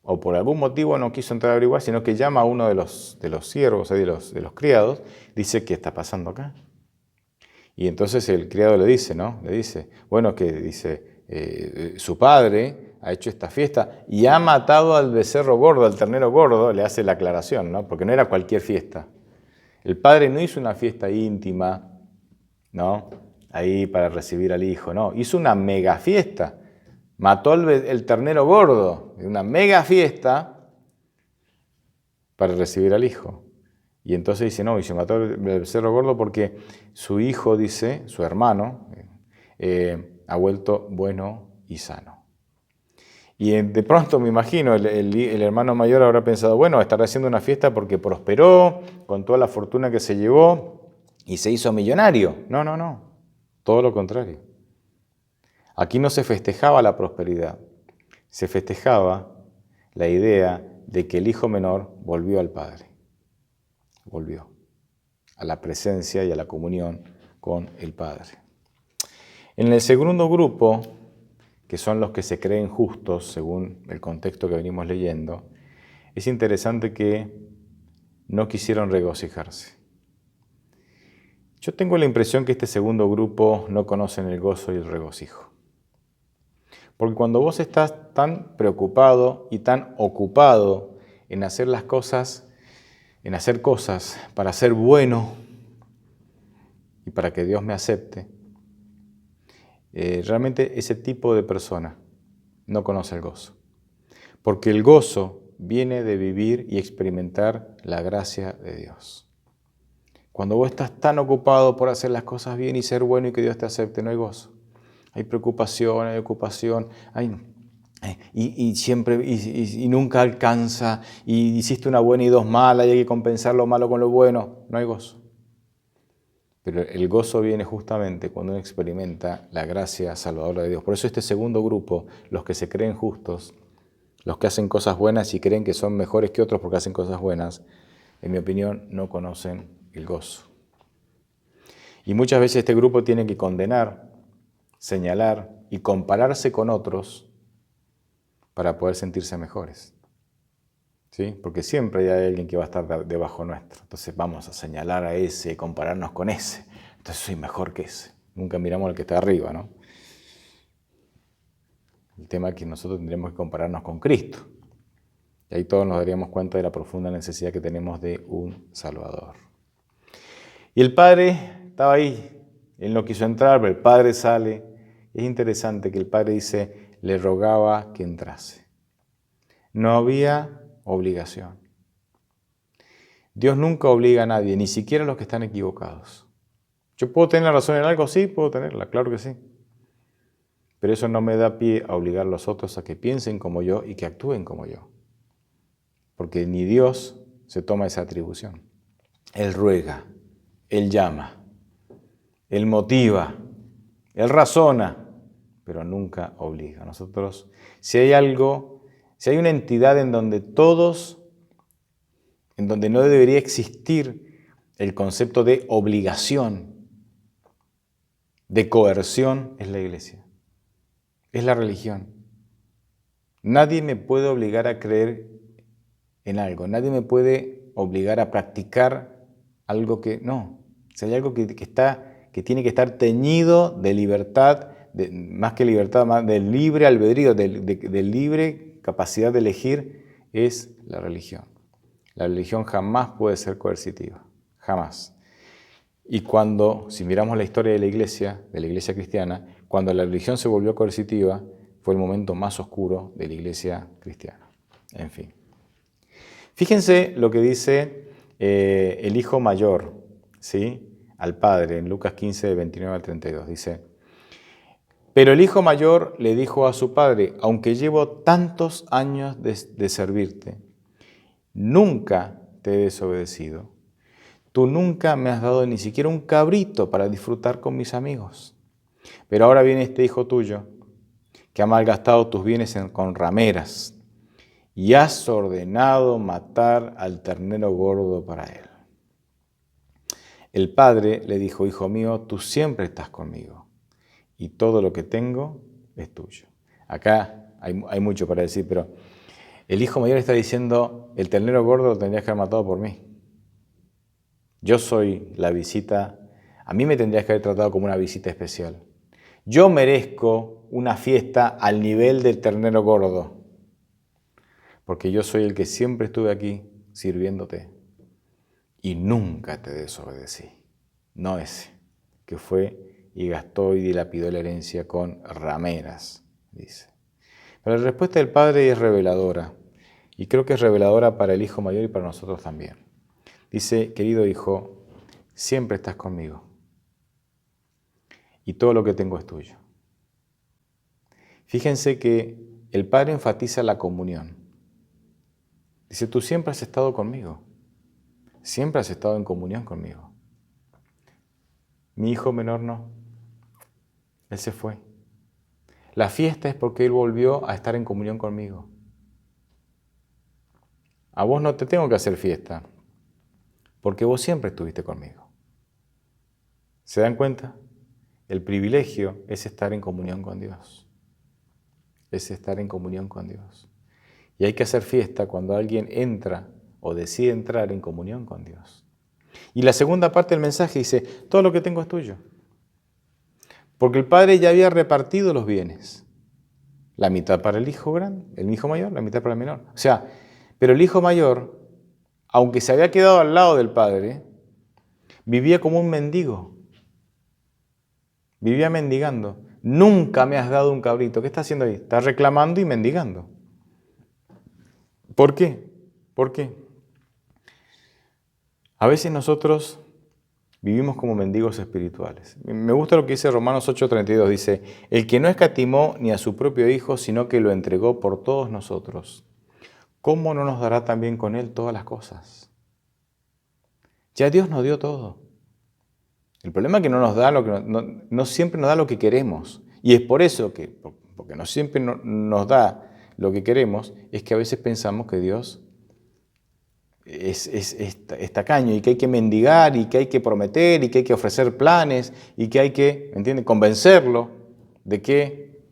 O por algún motivo no quiso entrar a averiguar, sino que llama a uno de los siervos, de los criados, dice, ¿qué está pasando acá? Y entonces el criado le dice, ¿no? Le dice, bueno, que dice, su padre ha hecho esta fiesta y ha matado al becerro gordo, al ternero gordo, le hace la aclaración, ¿no? Porque no era cualquier fiesta. El padre no hizo una fiesta íntima, ¿no? Ahí para recibir al hijo, no. Hizo una mega fiesta. Mató el ternero gordo, una mega fiesta para recibir al hijo. Y entonces dice, no, y se mató el becerro gordo porque su hijo, dice, su hermano, ha vuelto bueno y sano. Y de pronto me imagino, el hermano mayor habrá pensado, bueno, estará haciendo una fiesta porque prosperó, con toda la fortuna que se llevó y se hizo millonario. No, no, no, todo lo contrario. Aquí no se festejaba la prosperidad, se festejaba la idea de que el hijo menor volvió al Padre, volvió a la presencia y a la comunión con el Padre. En el segundo grupo, que son los que se creen justos, según el contexto que venimos leyendo, es interesante que no quisieron regocijarse. Yo tengo la impresión que este segundo grupo no conocen el gozo y el regocijo. Porque cuando vos estás tan preocupado y tan ocupado en hacer las cosas, en hacer cosas para ser bueno y para que Dios me acepte, realmente ese tipo de persona no conoce el gozo. Porque el gozo viene de vivir y experimentar la gracia de Dios. Cuando vos estás tan ocupado por hacer las cosas bien y ser bueno y que Dios te acepte, no hay gozo. Hay preocupación, hay ocupación, y nunca alcanza, y hiciste una buena y dos malas, y hay que compensar lo malo con lo bueno, no hay gozo. Pero el gozo viene justamente cuando uno experimenta la gracia salvadora de Dios. Por eso este segundo grupo, los que se creen justos, los que hacen cosas buenas y creen que son mejores que otros porque hacen cosas buenas, en mi opinión, no conocen el gozo. Y muchas veces este grupo tiene que condenar, señalar y compararse con otros para poder sentirse mejores. ¿Sí? Porque siempre hay alguien que va a estar debajo nuestro. Entonces vamos a señalar a ese y compararnos con ese. Entonces soy mejor que ese. Nunca miramos al que está arriba, ¿no? El tema es que nosotros tendremos que compararnos con Cristo. Y ahí todos nos daríamos cuenta de la profunda necesidad que tenemos de un Salvador. Y el Padre estaba ahí. Él no quiso entrar, pero el Padre sale. Es interesante que el Padre dice, le rogaba que entrase. No había obligación. Dios nunca obliga a nadie, ni siquiera a los que están equivocados. ¿Yo puedo tener la razón en algo? Sí, puedo tenerla, claro que sí. Pero eso no me da pie a obligar a los otros a que piensen como yo y que actúen como yo. Porque ni Dios se toma esa atribución. Él ruega, Él llama, Él motiva, Él razona, pero nunca obliga. Nosotros, si hay una entidad en donde no debería existir el concepto de obligación, de coerción, es la iglesia, es la religión. Nadie me puede obligar a creer en algo, nadie me puede obligar a practicar algo que no. Si hay algo que tiene que estar teñido de libertad, más que libertad, más de libre albedrío, de libre capacidad de elegir, es la religión. La religión jamás puede ser coercitiva, jamás. Y si miramos la historia de la iglesia cristiana, cuando la religión se volvió coercitiva, fue el momento más oscuro de la iglesia cristiana. En fin. Fíjense lo que dice el hijo mayor, ¿sí?, al padre, en Lucas 15, de 29 al 32. Dice, pero el hijo mayor le dijo a su padre, aunque llevo tantos años de servirte, nunca te he desobedecido. Tú nunca me has dado ni siquiera un cabrito para disfrutar con mis amigos. Pero ahora viene este hijo tuyo, que ha malgastado tus bienes con rameras, y has ordenado matar al ternero gordo para él. El padre le dijo, hijo mío, tú siempre estás conmigo, y todo lo que tengo es tuyo. Acá hay mucho para decir, pero el hijo mayor está diciendo, el ternero gordo lo tendrías que haber matado por mí. Yo soy la visita, a mí me tendrías que haber tratado como una visita especial. Yo merezco una fiesta al nivel del ternero gordo, porque yo soy el que siempre estuve aquí sirviéndote y nunca te desobedecí. No ese, que fue y gastó y dilapidó la herencia con rameras, dice. Pero la respuesta del padre es reveladora, y creo que es reveladora para el hijo mayor y para nosotros también. Dice, querido hijo, siempre estás conmigo, y todo lo que tengo es tuyo. Fíjense que el padre enfatiza la comunión. Dice, tú siempre has estado conmigo, siempre has estado en comunión conmigo. Mi hijo menor no, él se fue. La fiesta es porque él volvió a estar en comunión conmigo. A vos no te tengo que hacer fiesta, porque vos siempre estuviste conmigo. ¿Se dan cuenta? El privilegio es estar en comunión con Dios. Es estar en comunión con Dios. Y hay que hacer fiesta cuando alguien entra o decide entrar en comunión con Dios. Y la segunda parte del mensaje dice, todo lo que tengo es tuyo. Porque el padre ya había repartido los bienes. La mitad para el hijo grande, el hijo mayor, la mitad para el menor. O sea, pero el hijo mayor, aunque se había quedado al lado del padre, vivía como un mendigo. Vivía mendigando. Nunca me has dado un cabrito. ¿Qué está haciendo ahí? Está reclamando y mendigando. ¿Por qué? ¿Por qué? A veces nosotros vivimos como mendigos espirituales. Me gusta lo que dice Romanos 8:32. Dice, el que no escatimó ni a su propio Hijo, sino que lo entregó por todos nosotros, ¿cómo no nos dará también con Él todas las cosas? Ya Dios nos dio todo. El problema es que no nos da no siempre nos da lo que queremos. Y es por eso que, porque no siempre nos da lo que queremos, es que a veces pensamos que Dios es tacaño y que hay que mendigar y que hay que prometer y que hay que ofrecer planes y que hay que, ¿entiende?, convencerlo de que...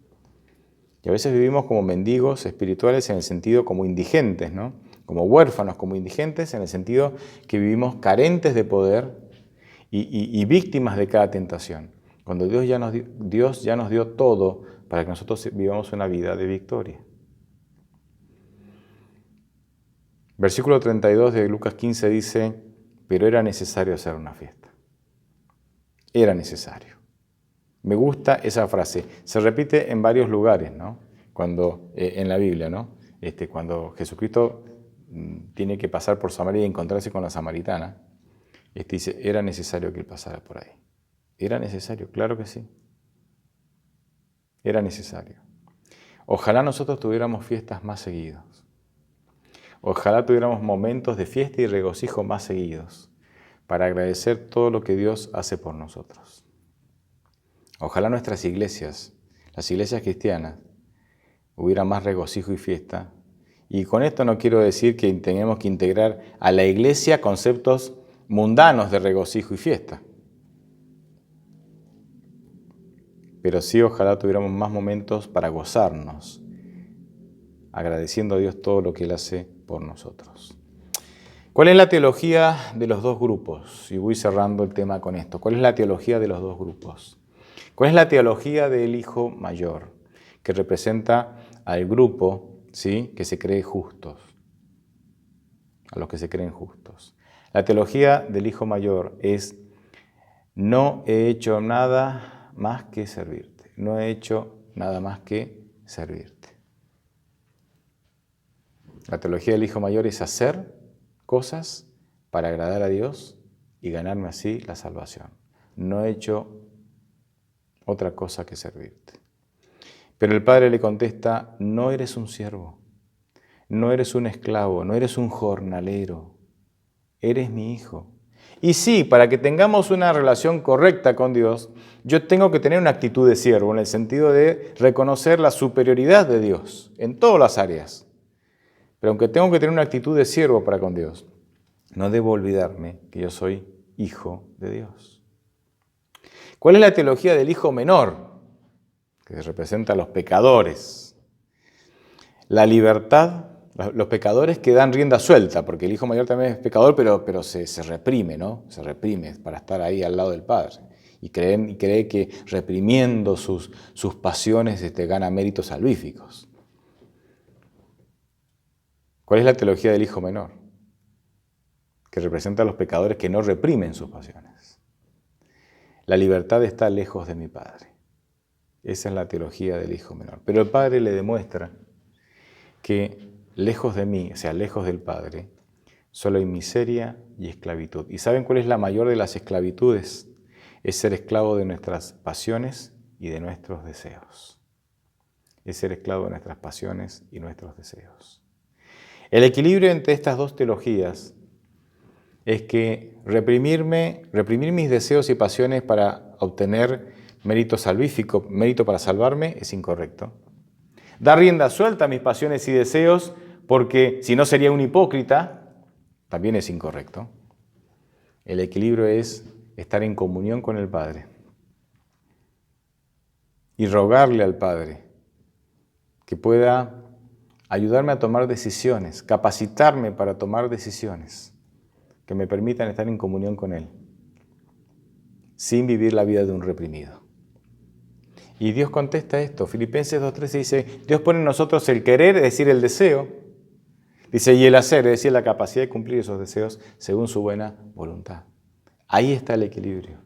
Y a veces vivimos como mendigos espirituales en el sentido como indigentes, ¿no? Como huérfanos, como indigentes en el sentido que vivimos carentes de poder y víctimas de cada tentación. Cuando Dios ya nos dio todo para que nosotros vivamos una vida de victoria. Versículo 32 de Lucas 15 dice, pero era necesario hacer una fiesta. Era necesario. Me gusta esa frase. Se repite en varios lugares, ¿no? En la Biblia, ¿no? Cuando Jesucristo tiene que pasar por Samaria y encontrarse con la samaritana, dice, era necesario que él pasara por ahí. Era necesario, claro que sí. Era necesario. Ojalá nosotros tuviéramos fiestas más seguidos. Ojalá tuviéramos momentos de fiesta y regocijo más seguidos para agradecer todo lo que Dios hace por nosotros. Ojalá nuestras iglesias, las iglesias cristianas, hubiera más regocijo y fiesta. Y con esto no quiero decir que tenemos que integrar a la iglesia conceptos mundanos de regocijo y fiesta. Pero sí, ojalá tuviéramos más momentos para gozarnos, agradeciendo a Dios todo lo que Él hace por nosotros. ¿Cuál es la teología de los dos grupos? Y voy cerrando el tema con esto. ¿Cuál es la teología de los dos grupos? ¿Cuál es la teología del hijo mayor? Que representa al grupo, ¿sí?, que se cree justos. A los que se creen justos. La teología del hijo mayor es, no he hecho nada más que servirte. No he hecho nada más que servirte. La teología del hijo mayor es hacer cosas para agradar a Dios y ganarme así la salvación. No he hecho otra cosa que servirte. Pero el padre le contesta, no eres un siervo, no eres un esclavo, no eres un jornalero, eres mi hijo. Y sí, para que tengamos una relación correcta con Dios, yo tengo que tener una actitud de siervo, en el sentido de reconocer la superioridad de Dios en todas las áreas. Pero aunque tengo que tener una actitud de siervo para con Dios, no debo olvidarme que yo soy hijo de Dios. ¿Cuál es la teología del hijo menor? que representa a los pecadores. La libertad, los pecadores que dan rienda suelta, porque el hijo mayor también es pecador, pero se reprime, ¿no? Se reprime para estar ahí al lado del padre. Y cree que reprimiendo sus pasiones gana méritos salvíficos. ¿Cuál es la teología del hijo menor? Que representa a los pecadores que no reprimen sus pasiones. La libertad está lejos de mi Padre. Esa es la teología del hijo menor. Pero el Padre le demuestra que lejos de mí, o sea, lejos del Padre, solo hay miseria y esclavitud. ¿Y saben cuál es la mayor de las esclavitudes? Es ser esclavo de nuestras pasiones y de nuestros deseos. Es ser esclavo de nuestras pasiones y nuestros deseos. El equilibrio entre estas dos teologías es que reprimir mis deseos y pasiones para obtener mérito salvífico, mérito para salvarme, es incorrecto. Dar rienda suelta a mis pasiones y deseos, porque si no sería un hipócrita, también es incorrecto. El equilibrio es estar en comunión con el Padre y rogarle al Padre que pueda ayudarme a tomar decisiones, capacitarme para tomar decisiones que me permitan estar en comunión con Él, sin vivir la vida de un reprimido. Y Dios contesta esto. Filipenses 2:13 dice, Dios pone en nosotros el querer, es decir, el deseo, dice, y el hacer, es decir, la capacidad de cumplir esos deseos según su buena voluntad. Ahí está el equilibrio.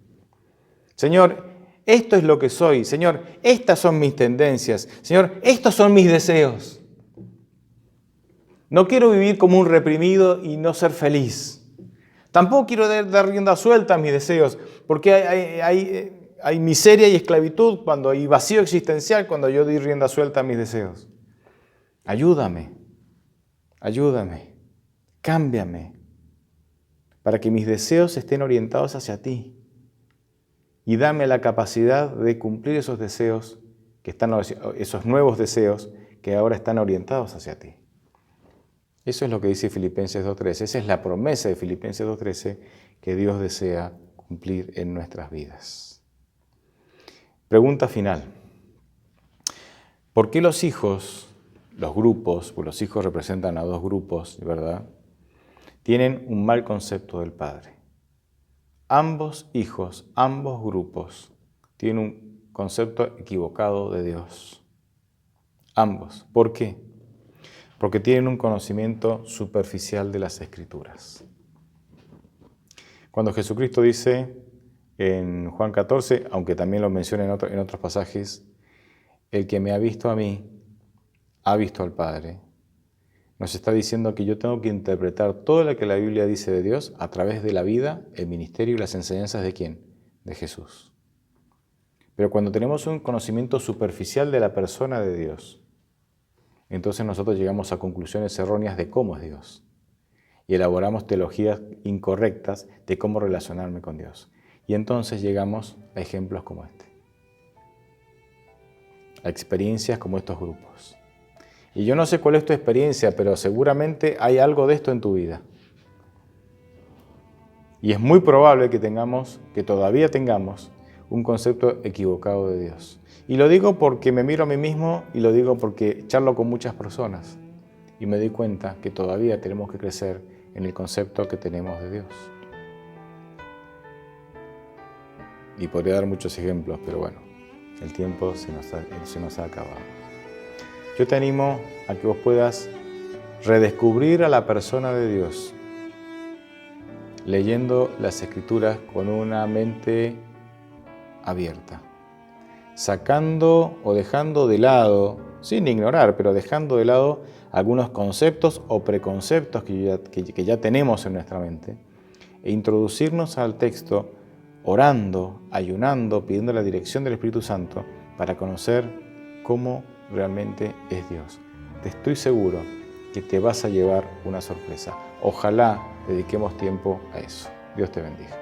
Señor, esto es lo que soy. Señor, estas son mis tendencias. Señor, estos son mis deseos. No quiero vivir como un reprimido y no ser feliz. Tampoco quiero dar rienda suelta a mis deseos, porque hay miseria y esclavitud cuando hay vacío existencial cuando yo doy rienda suelta a mis deseos. Ayúdame, cámbiame, para que mis deseos estén orientados hacia ti y dame la capacidad de cumplir esos deseos, esos nuevos deseos que ahora están orientados hacia ti. Eso es lo que dice Filipenses 2:13. Esa es la promesa de Filipenses 2:13 que Dios desea cumplir en nuestras vidas. Pregunta final. ¿Por qué los hijos, los grupos, pues los hijos representan a dos grupos, ¿verdad?, tienen un mal concepto del Padre? Ambos hijos, ambos grupos tienen un concepto equivocado de Dios. Ambos. ¿Por qué? Porque tienen un conocimiento superficial de las Escrituras. Cuando Jesucristo dice en Juan 14, aunque también lo menciona en otros pasajes, el que me ha visto a mí, ha visto al Padre, nos está diciendo que yo tengo que interpretar todo lo que la Biblia dice de Dios a través de la vida, el ministerio y las enseñanzas ¿de quién? De Jesús. Pero cuando tenemos un conocimiento superficial de la persona de Dios, entonces nosotros llegamos a conclusiones erróneas de cómo es Dios y elaboramos teologías incorrectas de cómo relacionarme con Dios. Y entonces llegamos a ejemplos como este, a experiencias como estos grupos. Y yo no sé cuál es tu experiencia, pero seguramente hay algo de esto en tu vida. Y es muy probable que todavía tengamos un concepto equivocado de Dios. Y lo digo porque me miro a mí mismo y lo digo porque charlo con muchas personas y me doy cuenta que todavía tenemos que crecer en el concepto que tenemos de Dios. Y podría dar muchos ejemplos, pero bueno, el tiempo se nos ha acabado. Yo te animo a que vos puedas redescubrir a la persona de Dios leyendo las Escrituras con una mente abierta, sacando o dejando de lado, sin ignorar, pero dejando de lado algunos conceptos o preconceptos que ya tenemos en nuestra mente, e introducirnos al texto orando, ayunando, pidiendo la dirección del Espíritu Santo para conocer cómo realmente es Dios. Te estoy seguro que te vas a llevar una sorpresa. Ojalá dediquemos tiempo a eso. Dios te bendiga.